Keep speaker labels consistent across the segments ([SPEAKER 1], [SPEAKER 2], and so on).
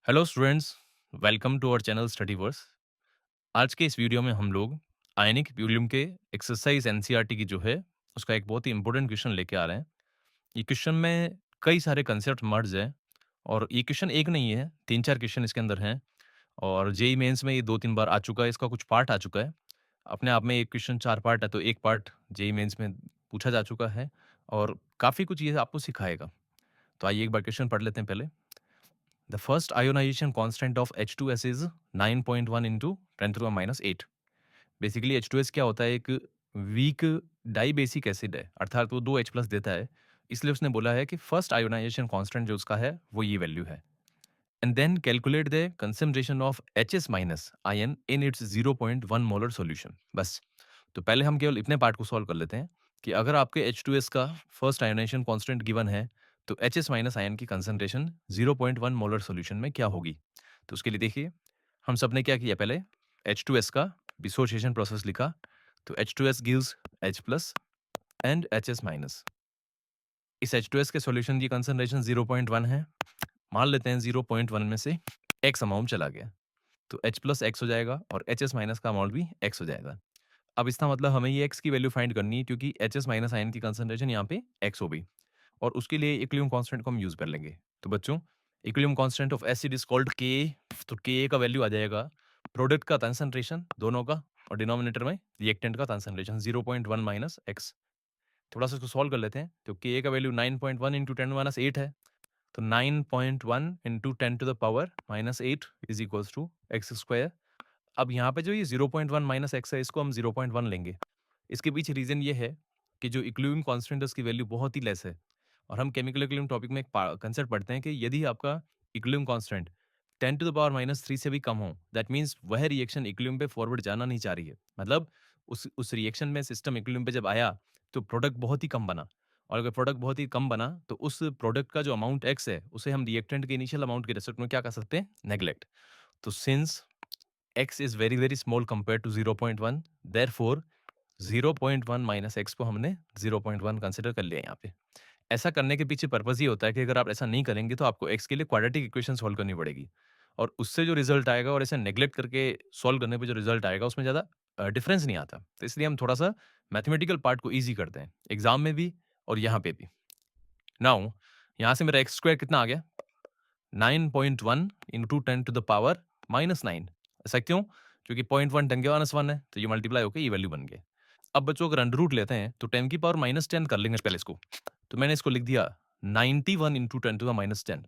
[SPEAKER 1] Hello students, welcome to our channel Studyverse. आज के इस वीडियो में हम लोग आयनिक वॉल्यूम के एक्सरसाइज एनसीईआरटी की जो है उसका एक बहुत ही इंपॉर्टेंट क्वेश्चन लेके आ रहे हैं। ये क्वेश्चन में कई सारे कंसेप्ट मर्ज है और ये क्वेश्चन एक नहीं है, तीन चार क्वेश्चन इसके अंदर हैं और जेई मेंस में ये दो तीन बार आ चुका है, इसका कुछ पार्ट आ चुका है। अपने आप में एक क्वेश्चन चार पार्ट है तो एक पार्ट जेई मेंस में पूछा जा चुका है और काफ़ी कुछ ये आपको सिखाएगा। तो आइए एक बार क्वेश्चन पढ़ लेते हैं पहले। The first ionization constant of H2S is 9.1 into 10 to the minus 8. Basically H2S क्या होता है? एक वीक डाई बेसिक एसिड है, अर्थात वो 2 H प्लस देता है। इसलिए उसने बोला है कि फर्स्ट आयोनाइजेशन कांस्टेंट जो उसका है वो ये वैल्यू है। And then calculate the concentration of HS minus ion in its 0.1 molar solution. बस, तो पहले हम केवल इतने पार्ट को सॉल्व कर लेते हैं कि अगर आपके H2S का फर्स्ट आयोनाइजेशन कांस्टेंट गिवन है तो HS माइनस आयन की कंसंट्रेशन 0.1 मोलर सॉल्यूशन में क्या होगी। तो उसके लिए देखिए, हम सब ने क्या किया, पहले H2S का डिसोसिएशन प्रोसेस लिखा। तो H2S gives H plus and HS minus. इस H2S के सॉल्यूशन की कंसंट्रेशन 0.1 है। मान लेते हैं 0.1 में से x अमाउंट चला गया तो H प्लस एक्स हो जाएगा और HS माइनस का अमाउंट भी x हो जाएगा। अब इसका मतलब हमें ये x की वैल्यू फाइंड करनी है क्योंकि HS माइनस आयन की कंसंट्रेशन यहाँ पे x हो गई और उसके लिए इक्विलिब्रियम कांस्टेंट को हम यूज कर लेंगे। तो बच्चों, equilibrium constant of acid is called Ka। तो Ka का वैल्यू आ जाएगा प्रोडक्ट का कंसंट्रेशन दोनों का और डिनोमिनेटर में रिएक्टेंट का कंसंट्रेशन 0.1 माइनस एक्स। थोड़ा सा इसको सॉल्व कर लेते हैं। तो Ka का वैल्यू 9.1 इंटू 10 माइनस 8 है। तो 9.1 into 10 to the power minus 8 is equals to x square. अब यहाँ पे जो ये 0.1 माइनस एक्स है इसको हम 0.1 लेंगे। इसके पीछे रीजन ये है कि जो इक्विलिब्रियम कांस्टेंट है उसकी वैल्यू बहुत ही लेस है और हम केमिकल इक्विलिब्रियम टॉपिक में एक कंसेप्ट पढ़ते हैं कि यदि आपका equilibrium constant 10 to the power minus 3 से भी कम हो, दैट मीन्स वह रिएक्शन इक्विलिब्रियम पे फॉरवर्ड जाना नहीं चाह रही है। मतलब उस रिएक्शन में सिस्टम इक्विलिब्रियम पे जब आया तो प्रोडक्ट बहुत ही कम बना और अगर प्रोडक्ट बहुत ही कम बना तो उस प्रोडक्ट का जो अमाउंट एक्स है उसे हम रिएक्टेंट के इनिशियल अमाउंट के रेस्पेक्ट में क्या कर सकते हैं, नेग्लेक्ट। तो since x is very very small compared to 0.1, therefore 0.1 minus x को हमने 0.1 कंसिडर कर लिया यहाँ पे। ऐसा करने के पीछे पर्पस ये होता है कि अगर आप ऐसा नहीं करेंगे तो आपको x के लिए क्वाड्रेटिक इक्वेशन सॉल्व करनी पड़ेगी और उससे जो रिजल्ट आएगा और ऐसे नेग्लेक्ट करके सॉल्व करने पे जो रिजल्ट आएगा उसमें ज़्यादा डिफरेंस नहीं आता। तो इसलिए हम थोड़ा सा मैथमेटिकल पार्ट को ईजी करते हैं एग्जाम में भी और यहाँ पे भी। नाउ यहाँ से मेरा एक्स स्क्वायर कितना आ गया, 9.1 into 10 to the power minus 9। ऐसा क्यों? क्योंकि 0.1 10 के माइनस 1 है तो ये मल्टीप्लाई होकर ये वैल्यू बन गया। अब बच्चों अगर अंडर रूट लेते हैं तो 10 की पावर माइनस 10 कर लेंगे पहले इसको। तो मैंने इसको लिख दिया 91 इंटू 10 टू द माइनस 10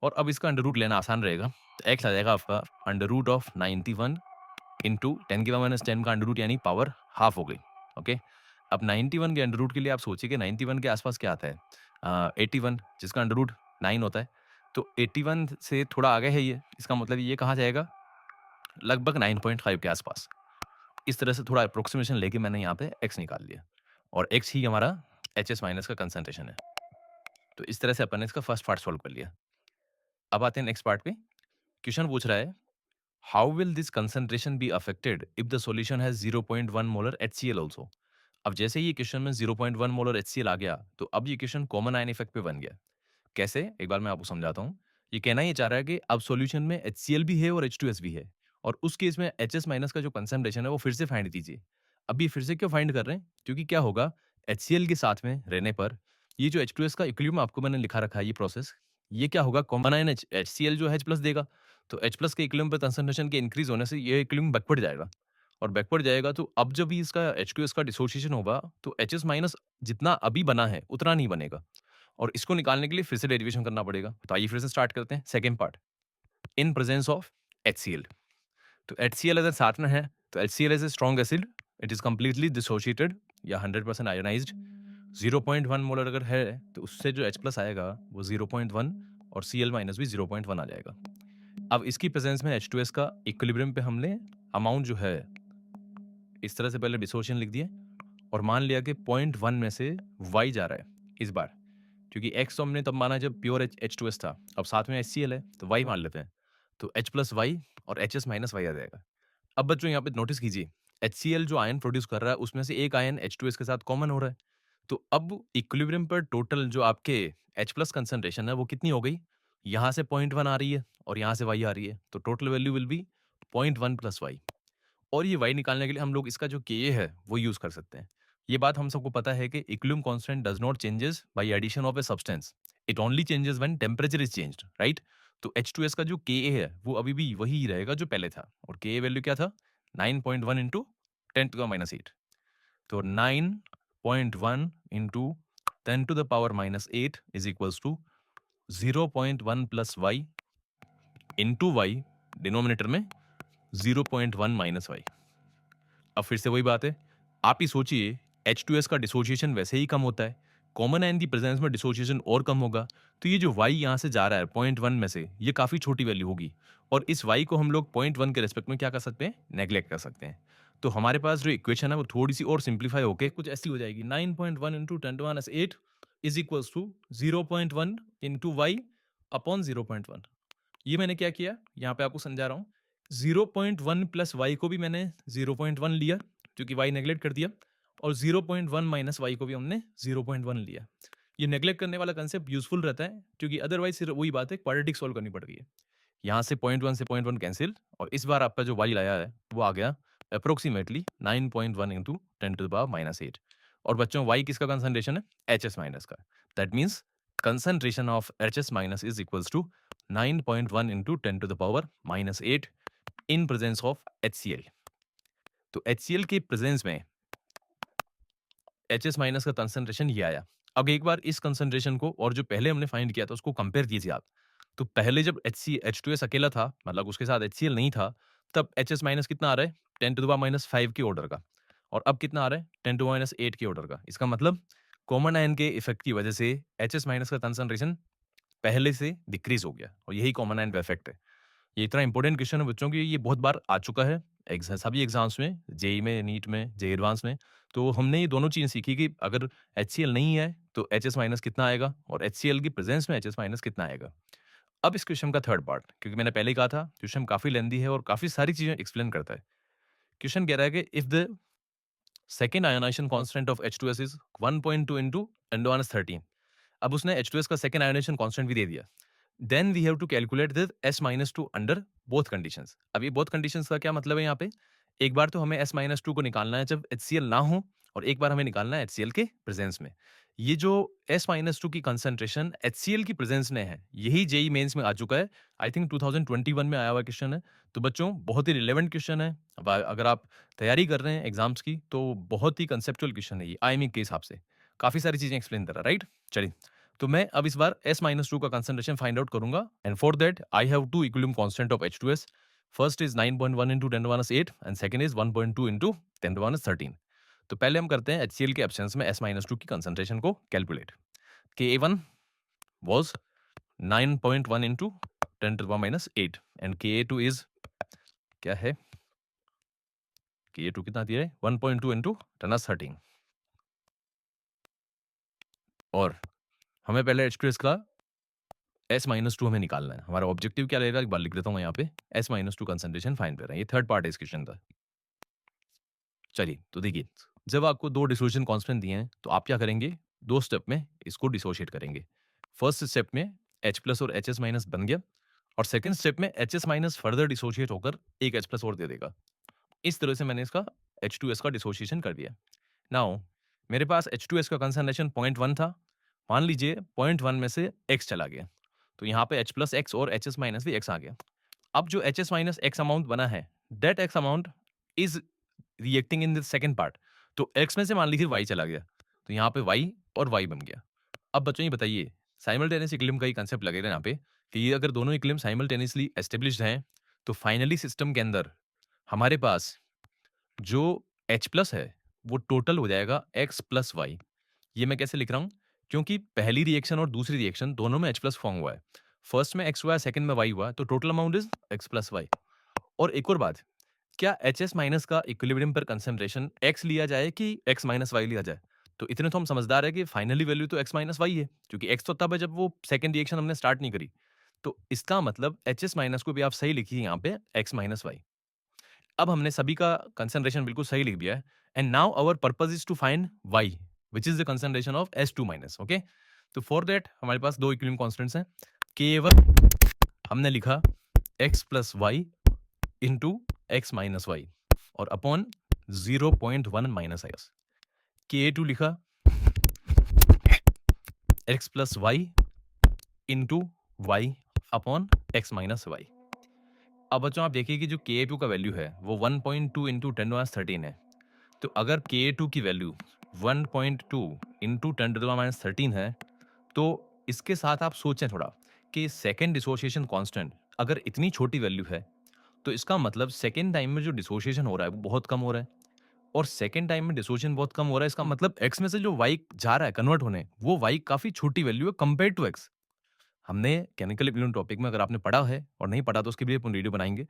[SPEAKER 1] और अब इसका अंडर रूट लेना आसान रहेगा। तो एक्स आ जाएगा आपका अंडर रूट ऑफ 91 इंटू 10 की पावर माइनस 10 का अंडर रूट यानी पावर हाफ हो गई। ओके, अब 91 के अंडर रूट के लिए आप सोचिए कि 91 के आसपास क्या आता है, 81 जिसका अंडर रूट 9 होता है। तो 81 से थोड़ा आगे है ये, इसका मतलब ये कहाँ जाएगा, लगभग 9.5 के आसपास। इस तरह से थोड़ा अप्रोक्सीमेशन लेके मैंने यहाँ पे x निकाल लिया और x ही हमारा HS माइनस का कंसंट्रेशन है। तो इस तरह से अपन ने इसका फर्स्ट पार्ट सॉल्व कर लिया। अब आते हैं नेक्स्ट पार्ट पे। क्वेश्चन पूछ रहा है how will this concentration be affected if the solution has 0.1 molar HCl also. अब जैसे ही ये क्वेश्चन में 0.1 मोलर HCl आ गया तो अब ये क्वेश्चन कॉमन आयन इफेक्ट पे बन गया। कैसे, एक बार मैं आपको समझाता हूँ। ये कहना ये चाह रहा है कि अब सॉल्यूशन में HCl भी है और H2S भी है और उस केस में HS माइनस का जो कंसंट्रेशन है वो फिर से फाइंड कीजिए। अब ये फिर से क्यों फाइंड कर रहे हैं, क्योंकि क्या होगा, HCl के साथ में रहने पर ये जो H2S का इक्विलिब्रियम आपको मैंने लिखा रखा है ये प्रोसेस, ये क्या होगा, कॉमन आयन HCl जो है H प्लस देगा। तो H प्लस के इक्विलिब्रियम पे कंसंट्रेशन के इंक्रीज होने से ये इक्विलिब्रियम बैकवर्ड जाएगा और बैकवर्ड जाएगा तो अब जब भी इसका H2S का डिसोसिएशन होगा तो HS माइनस जितना अभी बना है उतना नहीं बनेगा और इसको निकालने के लिए फिर से डेरिवेशन करना पड़ेगा। तो आइए फिर से स्टार्ट करते हैं second part. In presence of HCl, तो HCl अगर साथ में है तो HCl is a strong acid, it is completely dissociated या 100% आयोनाइज्ड। 0.1 मोलर अगर है तो उससे जो H प्लस आएगा वो 0.1 और Cl माइनस भी 0.1 आ जाएगा। अब इसकी प्रेजेंस में H2S का इक्विलिब्रियम पे हमने अमाउंट जो है इस तरह से पहले डिसोशिएशन लिख दिए और मान लिया कि 0.1 में से Y जा रहा है इस बार, क्योंकि x तो हमने तब माना जब प्योर H2S था, अब साथ में HCl है तो y मान लेते हैं। तो H प्लस वाई और HS माइनस वाई आ जाएगा। अब बच्चों यहाँ पे नोटिस कीजिए, HCl जो आयन प्रोड्यूस कर रहा है उसमें से एक आयन H2S के साथ कॉमन हो रहा है। तो अब इक्विलिब्रियम पर टोटल जो आपके H प्लस कंसंट्रेशन है वो कितनी हो गई, यहाँ से 0.1 आ रही है और यहाँ से y आ रही है, तो total value will be 0.1 plus y। और ये y निकालने के लिए हम लोग इसका जो Ka है वो यूज कर सकते हैं। ये बात हम सबको पता है कि equilibrium constant does not changes by addition of a substance, it only changes when temperature is changed, right? तो H2S का जो Ka है वो अभी भी वही रहेगा जो पहले था, और Ka वैल्यू क्या था? 9.1 इंटू 10⁻8। तो 9.1 into 10⁻8 is equals to 0.1 plus y into y, denominator में 0.1 माइनस वाई। अब फिर से वही बात है, आप ही सोचिए, H2S का डिसोसिएशन वैसे ही कम होता है, कॉमन आयन की प्रेजेंस में डिसोसिएशन और कम होगा, तो ये जो y यहाँ से जा रहा है 0.1 में से, ये काफ़ी छोटी वैल्यू होगी, और इस y को हम लोग 0.1 के रेस्पेक्ट में क्या कर सकते हैं? नेग्लेक्ट कर सकते हैं। तो हमारे पास जो इक्वेशन है वो थोड़ी सी और सिंप्लीफाई होके कुछ ऐसी हो जाएगी, 9.1 into 10⁻8 is equals to 0.1 into y upon 0.1। ये मैंने क्या किया, यहाँ पे आपको समझा रहा हूँ, 0.1 प्लस वाई को भी मैंने 0.1 लिया क्योंकि वाई नेग्लेक्ट कर दिया, और 0.1 माइनस वाई को भी हमने 0.1 लिया। ये नेग्लेक्ट करने वाला कंसेप्ट यूजफुल रहता है क्योंकि अदरवाइज सिर्फ वही बात है, क्वाड्रेटिक सॉल्व करनी पड़ रही है। यहाँ से 0.1 से 0.1 कैंसिल, और इस बार आपका जो वाई लाया है वो आ गया अप्रोक्सीमेटली 9.1 इंटू 10⁻8। और बच्चों वाई किसका कंसंट्रेशन है? HS माइनस का। That means concentration of HS minus is equals to 9.1 into 10⁻8 in presence of HCl। तो HCl के प्रेजेंस में HS माइनस का कंसंट्रेशन ये आया। अब एक बार इस कंसंट्रेशन को और जो पहले हमने फाइंड किया था उसको कंपेयर कीजिए आप। तो पहले जब H2S अकेला था, मतलब उसके साथ HCl नहीं था, तब HS माइनस कितना आ रहा है? 10⁻5 के ऑर्डर का, और अब कितना आ रहा है? 10⁻8 के ऑर्डर का। इसका मतलब कॉमन आयन के इफेक्ट की वजह से HS माइनस का कंसंट्रेशन पहले से डिक्रीज हो गया, और यही कॉमन आयन का इफेक्ट है। ये इतना इंपॉर्टेंट क्वेश्चन है बच्चों की, ये बहुत बार आ चुका है सभी एग्जाम्स में, जेई में, नीट में, जेई एडवांस में। तो हमने ये दोनों चीज़ें सीखी कि अगर HCl नहीं है तो HS माइनस कितना आएगा, और HCl की प्रेजेंस में HS माइनस कितना आएगा। अब इस क्वेश्चन का थर्ड पार्ट, क्योंकि मैंने पहले ही कहा था क्वेश्चन काफी लेंदी है और काफी सारी चीजें एक्सप्लेन करता है। क्वेश्चन कह रहा है कि if the second ionization constant of H2S is 1.2 into 10⁻13। अब उसने H2S का सेकेंड आयोनाइजेशन कांस्टेंट भी दे दिया। Then we have to calculate this S-2 under both conditions. अब ये बोथ कंडीशंस का क्या मतलब है यहाँ पे? एक बार तो हमें S-2 को निकालना है जब HCl ना हो, और एक बार हमें निकालना है HCl के प्रेजेंस में। ये जो S-2 की कंसंट्रेशन HCl की प्रेजेंस में है, यही जेई मेंस में आ चुका है। आई थिंक 2021 में आया हुआ क्वेश्चन है। तो बच्चों बहुत ही रिलेवेंट क्वेश्चन है। अब अगर आप तैयारी कर रहे हैं एग्जाम्स की तो बहुत ही कंसेप्चुअल क्वेश्चन है ये, आईएमई के हिसाब से काफी सारी चीजें एक्सप्लेन कर रहा है, राइट? चलिए, तो मैं अब इस बार S-2 का कंसंट्रेशन फाइंड आउट करूंगा, and for that I have to equilibrium constant of H2S। First is 9.1 into 10⁻8 and second is 1.2 into 10⁻13। तो पहले हम करते हैं HCl के एब्सेंस में S-2 की कंसंट्रेशन को calculate. Ka1 was 9.1 into 10⁻8 and Ka2 is क्या है? Ka2 कितना दिया है? 1.2 इंटू 10⁻13। और हमें पहले H2S का S-2 हमें निकालना है। हमारा ऑब्जेक्टिव क्या रहेगा, एक बार लिख देता हूँ यहाँ पे, S-2 कंसंट्रेशन फाइंड कर रहे हैं। ये थर्ड पार्ट है इस क्वेश्चन का। चलिए, तो देखिए, जब आपको दो डिसोसिएशन कांस्टेंट दिए हैं तो आप क्या करेंगे? दो स्टेप में इसको डिसोशिएट करेंगे। फर्स्ट स्टेप में H प्लस और HS माइनस बन गया, और सेकंड स्टेप में HS माइनस फर्दर डिसोशिएट होकर एक H प्लस और दे देगा। इस तरह से मैंने इसका H2S का डिसोसिएशन कर दिया। नाउ मेरे पास H2S का कंसंट्रेशन 0.1 था। मान लीजिए 0.1 में से X चला गया, तो यहाँ पे H प्लस X और HS माइनस भी X आ गया। अब जो HS माइनस X अमाउंट बना है, that X amount is reacting in the second part. तो X में से मान लीजिए Y चला गया, तो यहाँ पे Y और Y बन गया। अब बच्चों ये बताइए, साइमल्टेनियस इक्विलिब्रियम का ही कंसेप्ट लगेगा यहाँ पे, कि ये अगर दोनों इक्विलिब्रियम साइमल्टेनियसली एस्टेब्लिश्ड हैं, तो फाइनली सिस्टम के अंदर हमारे पास जो H प्लस है वो टोटल हो जाएगा X प्लस वाई। ये मैं कैसे लिख रहा हूँ? क्योंकि पहली रिएक्शन और दूसरी रिएक्शन दोनों में H प्लस फॉर्म हुआ है। फर्स्ट में X हुआ, सेकंड में Y हुआ, तो total amount is X plus y. और एक और बात, क्या HS माइनस का इक्विलिब्रियम पर कंसंट्रेशन X लिया जाए कि X माइनस वाई लिया जाए? तो इतने तो हम समझदार है कि फाइनली वैल्यू तो X माइनस वाई है, क्योंकि X तो तब है जब वो सेकंड रिएक्शन हमने स्टार्ट नहीं करी। तो इसका मतलब HS माइनस को भी आप सही लिखिए यहाँ पे X माइनस वाई। अब हमने सभी का कंसंट्रेशन बिल्कुल सही लिख दिया है, and now our purpose is to find y which is the concentration of S2 minus. Okay, तो फॉर दैट हमारे पास दो इक्विलिब्रियम कांस्टेंट्स हैं। केवल हमने लिखा x plus y into x minus y और अपॉन 0.1 माइनस एक्स। K2 लिखा x plus y into y upon x minus y. अब बच्चों आप देखिए कि जो Ka2 का वैल्यू है वो 1.2 इंटू 10⁻13 है। तो अगर Ka2 की वैल्यू 1.2 इंटू 10⁻13 है तो इसके साथ आप सोचें थोड़ा कि सेकेंड डिसोसिएशन कांस्टेंट अगर इतनी छोटी वैल्यू है तो इसका मतलब सेकेंड टाइम में जो डिसोसिएशन हो रहा है वो बहुत कम हो रहा है और सेकेंड टाइम में डिसोसिएशन बहुत कम हो रहा है। इसका मतलब एक्स में से जो वाई जा रहा है कन्वर्ट होने वो वाई काफी छोटी वैल्यू है कंपेयर टू एक्स। हमने केमिकल इक्विलिब्रियम टॉपिक में अगर आपने पढ़ा है और नहीं पढ़ा तो उसके लिए अपन वीडियो बनाएंगे।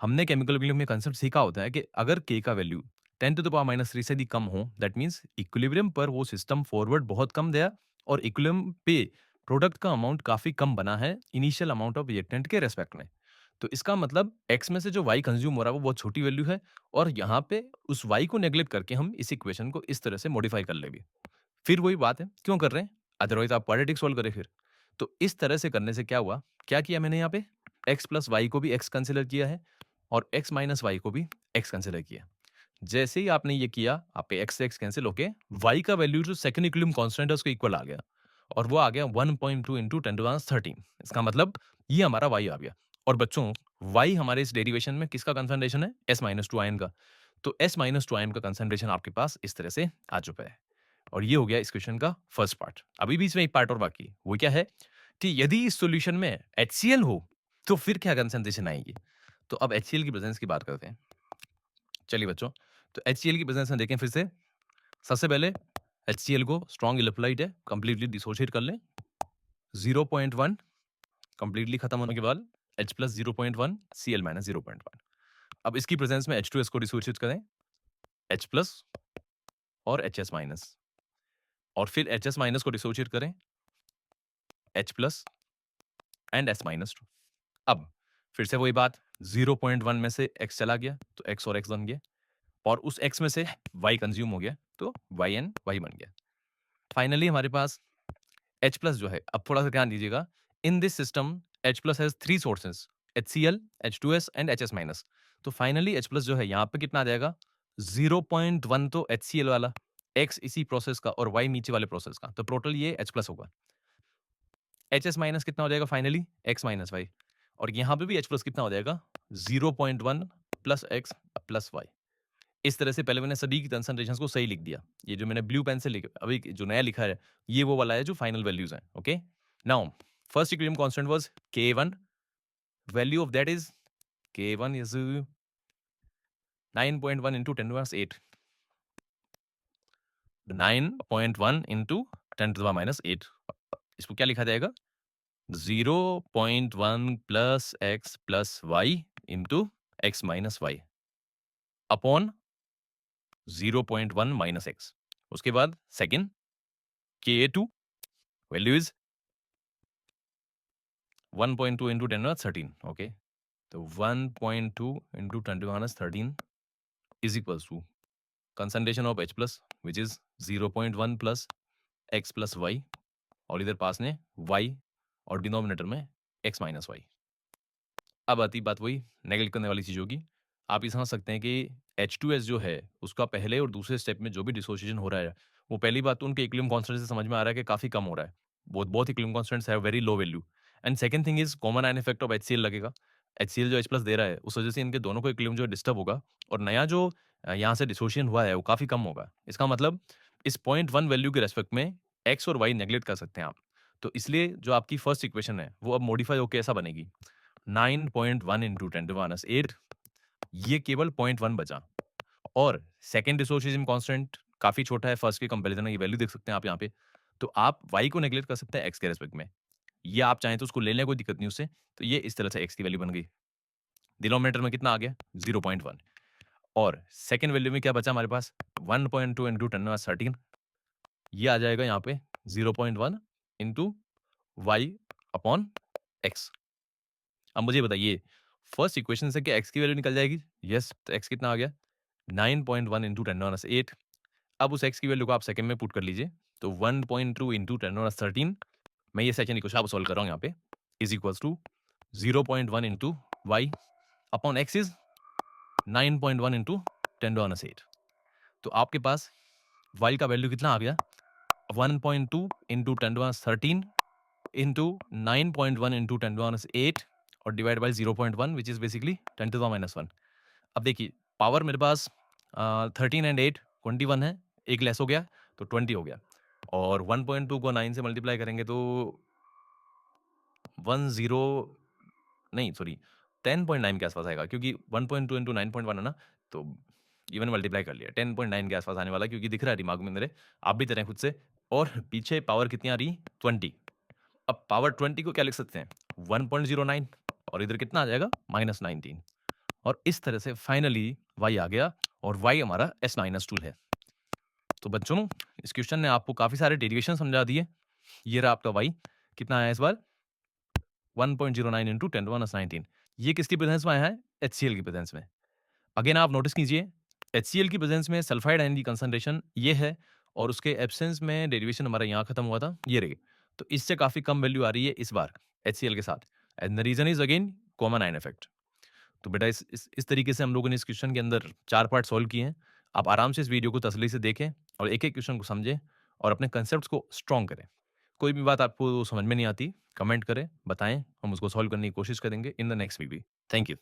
[SPEAKER 1] हमने केमिकल इक्विलिब्रियम में कंसेप्ट सीखा होता है कि अगर के का वैल्यू 10⁻³ से भी कम हो दैट मींस इक्विलिब्रियम पर वो सिस्टम फॉरवर्ड बहुत कम गया और इक्विलिब्रियम पे प्रोडक्ट का अमाउंट काफी कम बना है इनिशियल अमाउंट ऑफ रिएक्टेंट के रेस्पेक्ट में। तो इसका मतलब एक्स में से जो वाई कंज्यूम हो रहा है वो बहुत छोटी वैल्यू है और यहाँ पे उस वाई को नेग्लेक्ट करके हम इस इक्वेशन को इस तरह से मॉडिफाई कर लेंगे। फिर वही बात है क्यों कर रहे हैं, अदरवाइज आप क्वाड्रेटिक सॉल्व करें फिर। तो इस तरह से करने से क्या हुआ, क्या किया मैंने यहाँ पे x प्लस वाई को भी x कंसिडर किया है और x माइनस वाई को भी x कंसिडर किया। जैसे ही आपने ये किया आपके x से x कैंसिल होके y का वैल्यू जो सेकंड इक्विलिब्रियम कांस्टेंट है उसके इक्वल आ गया और वो आ गया 1.2 इंटू 10⁻13। इसका मतलब ये हमारा y आ गया। और बच्चों y हमारे इस डेरिवेशन में किसका कंसंट्रेशन है, S-2 आयन का। तो S-2 आयन का कंसंट्रेशन आपके पास इस तरह से आ चुका है और ये हो गया इस क्वेश्चन का फर्स्ट पार्ट। अभी भी इसमें एक पार्ट और बाकी है, वो क्या है कि यदि इस सॉल्यूशन में HCl हो तो फिर क्या कंसंट्रेशन आएगी। तो अब HCl की प्रेजेंस की बात करते हैं। चलिए बच्चों, तो HCl की प्रेजेंस में देखें फिर से। सबसे पहले HCl को स्ट्रॉन्ग इलेक्ट्रोलाइट है, कंप्लीटली डिसोशिएट कर लें। 0.1 कंप्लीटली खत्म होने के बाद H प्लस 0.1 Cl माइनस 0.1। अब इसकी प्रेजेंस में H2S को डिसोशिएट करें, H प्लस और HS माइनस और फिर HS माइनस को डिसोशिएट करें, H प्लस एंड S-2। अब फिर से वही बात 0.1 में से x चला गया तो x और x बन गया और उस x में से y कंज्यूम हो गया तो y एंड y बन गया। फाइनली हमारे पास H प्लस जो है, अब थोड़ा सा ध्यान दीजिएगा, in this system H plus has 3 sources HCl, H2S and HS minus. तो फाइनली H प्लस जो है यहाँ पे कितना आ जाएगा 0.1 तो HCl वाला, x इसी प्रोसेस का और y नीचे वाले प्रोसेस का, तो टोटल ये H प्लस होगा। HS माइनस कितना हो जाएगा फाइनली x माइनस वाई और यहाँ पे भी H प्लस कितना हो जाएगा 0.1 प्लस x प्लस वाई। इस तरह से पहले मैंने सभी की कंसंट्रेशंस को सही लिख दिया। ये जो मैंने ब्लू पेन से लिखा अभी जो नया लिखा है ये वो वाला है जो फाइनल वैल्यूज हैं। Okay, now first equilibrium constant was K1, value of that is K1 is 9.1 into 10⁻8, 9.1 into 10⁻8। इसको क्या लिखा जाएगा 0.1 plus x plus y into x minus y upon 0.1 minus x. उसके बाद second Ka2 value is 1.2 into 10⁻13। Okay, तो 1.2 into 10⁻13 is equals to concentration of H plus which is 0.1 plus x plus y और इधर पास ने y और denominator में x minus y. अब आती बात वही नेगलेक्ट करने वाली चीज़ होगी। आप ये समझ सकते हैं कि H2S जो है उसका पहले और दूसरे स्टेप में जो भी डिसोसिएशन हो रहा है वो पहली बात तो उनके इक्विलिब्रियम कांस्टेंट से समझ में आ रहा है कि काफ़ी कम हो रहा है। Both equilibrium constants have very low value and second thing is common ion effect of HCl लगेगा। HCl जो H प्लस दे रहा है उस वजह से इनके दोनों को इक्विलिब्रियम जो डिस्टर्ब होगा और नया जो यहाँ से डिसोसिएशन हुआ है वो काफ़ी कम होगा। इसका मतलब इस 0.1 वैल्यू के रेस्पेक्ट में x और y नेगलेक्ट कर सकते हैं आप। तो इसलिए जो आपकी फर्स्ट इक्वेशन है वो अब मॉडिफाई होकर ऐसा बनेगी 9.1 इंटू 10⁻8, ये केवल 0.1 बचा और सेकेंड डिसोसिएशन कांस्टेंट काफी छोटा है फर्स्ट के कंपैरिजन में, ये वैल्यू देख सकते हैं आप यहाँ पे। तो आप y को नेगलेक्ट कर सकते हैं x के रेस्पेक्ट में, ये आप चाहें तो उसको ले लें, कोई दिक्कत नहीं उससे। तो ये इस तरह से x की वैल्यू बन गई। डिनोमिनेटर में कितना आ गया 0.1 और सेकेंड वैल्यू में क्या बचा हमारे पास 1.2 इंटू 10⁻13, ये आ जाएगा यहाँ पे 0.1 इंटू वाई अपॉन एक्स। अब मुझे बताइए फर्स्ट इक्वेशन से क्या x की वैल्यू निकल जाएगी? यस, तो x कितना आ गया 9.1 इंटू 10⁻8। अब उस x की वैल्यू को आप सेकंड में पुट कर लीजिए तो 1.2 इंटू 10⁻13। मैं ये सेकंड इक्वेशन आप सॉल्व कर रहा हूँ यहाँ पे। Is equals to 0.1 into y upon x is 9.1 into 10⁻8। तो आपके पास वाई का वैल्यू कितना आ गया? 1.2 इंटू 10⁻13 इंटू 9.1 इंटू 10⁻8 और divide by 0.1 which is basically 10⁻1। अब देखिए पावर मेरे पास 13 एंड 8 21 है, एक लेस हो गया तो 20 हो गया, और 1.2 को 9 से मल्टीप्लाई करेंगे तो 10 नहीं सॉरी 10.9 के आसपास आएगा, क्योंकि 1.2 इंटू 9.1 है ना, तो इवन मल्टीप्लाई कर लिया 10.9 के आसपास आने वाला, क्योंकि दिख रहा है दिमाग में मेरे, आप भी तरह खुद से। और पीछे पावर कितनी आ रही? 20। अब पावर 20 को क्या लिख सकते हैं? 1.09, और इधर कितना आ जाएगा? -19। और इस तरह से फाइनली वाई आ गया, और वाई हमारा S-2 है। तो बच्चों इस क्वेश्चन ने आपको काफी सारे डेरिवेशन समझा दिए। ये रहा आपका वाई, कितना आया इस बार? 1.09 इंटू 10⁻19। ये किसकी प्रेजेंस में आया है? HCl की प्रेजेंस में। अगेन आप नोटिस कीजिए, HCl की प्रेजेंस में सल्फाइड आयन की कंसंट्रेशन ये है, और उसके एब्सेंस में डेरिवेशन हमारा यहाँ खत्म हुआ था, ये रही। तो इससे काफी कम वैल्यू आ रही है इस बार HCl के साथ, and the reason is again common ion effect. तो बेटा इस तरीके से हम लोगों ने इस क्वेश्चन के अंदर 4 पार्ट सॉल्व किए हैं। आप आराम से इस वीडियो को तसल्ली से देखें और एक-एक क्वेश्चन को समझें और अपने कंसेप्ट्स को स्ट्रॉन्ग करें। कोई भी बात आपको समझ में नहीं आती, कमेंट करें, बताएँ, हम उसको सॉल्व करने की कोशिश करेंगे in the next video. Thank you.